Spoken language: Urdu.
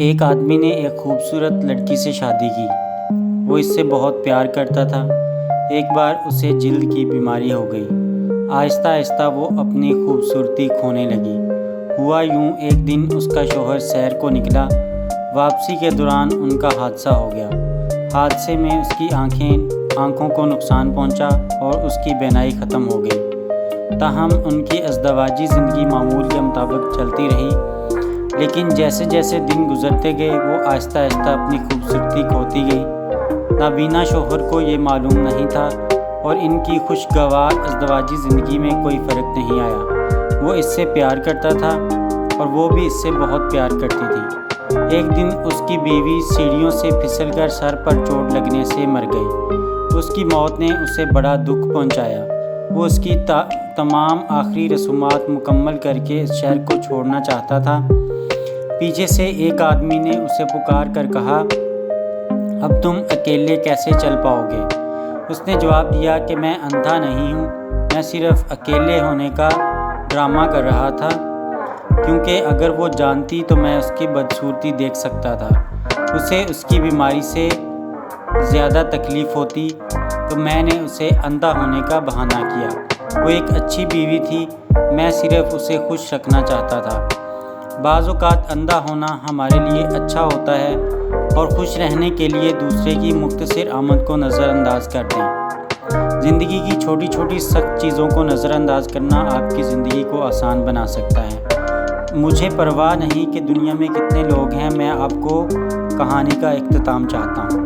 ایک آدمی نے ایک خوبصورت لڑکی سے شادی کی۔ وہ اس سے بہت پیار کرتا تھا۔ ایک بار اسے جلد کی بیماری ہو گئی۔ آہستہ آہستہ وہ اپنی خوبصورتی کھونے لگی۔ ہوا یوں، ایک دن اس کا شوہر سیر کو نکلا۔ واپسی کے دوران ان کا حادثہ ہو گیا۔ حادثے میں اس کی آنکھوں کو نقصان پہنچا اور اس کی بینائی ختم ہو گئی۔ تاہم ان کی ازدواجی زندگی معمول کے مطابق چلتی رہی، لیکن جیسے جیسے دن گزرتے گئے وہ آہستہ آہستہ اپنی خوبصورتی کھوتی گئی۔ نابینا شوہر کو یہ معلوم نہیں تھا اور ان کی خوشگوار ازدواجی زندگی میں کوئی فرق نہیں آیا۔ وہ اس سے پیار کرتا تھا اور وہ بھی اس سے بہت پیار کرتی تھی۔ ایک دن اس کی بیوی سیڑھیوں سے پھسل کر سر پر چوٹ لگنے سے مر گئی۔ اس کی موت نے اسے بڑا دکھ پہنچایا۔ وہ اس کی تمام آخری رسومات مکمل کر کے اس شہر کو چھوڑنا چاہتا تھا۔ پیچھے سے ایک آدمی نے اسے پکار کر کہا، اب تم اکیلے کیسے چل پاؤ گے؟ اس نے جواب دیا کہ میں اندھا نہیں ہوں، میں صرف اکیلے ہونے کا ڈرامہ کر رہا تھا، کیونکہ اگر وہ جانتی تو میں اس کی بدصورتی دیکھ سکتا تھا۔ اسے اس کی بیماری سے زیادہ تکلیف ہوتی تو میں نے اسے اندھا ہونے کا بہانہ کیا۔ وہ ایک اچھی بیوی تھی، میں صرف اسے خوش رکھنا چاہتا تھا۔ بعض اوقات اندھا ہونا ہمارے لیے اچھا ہوتا ہے اور خوش رہنے کے لیے دوسرے کی مختصر آمد کو نظر انداز کر دیں۔ زندگی کی چھوٹی چھوٹی سخت چیزوں کو نظر انداز کرنا آپ کی زندگی کو آسان بنا سکتا ہے۔ مجھے پرواہ نہیں کہ دنیا میں کتنے لوگ ہیں، میں آپ کو کہانی کا اختتام چاہتا ہوں۔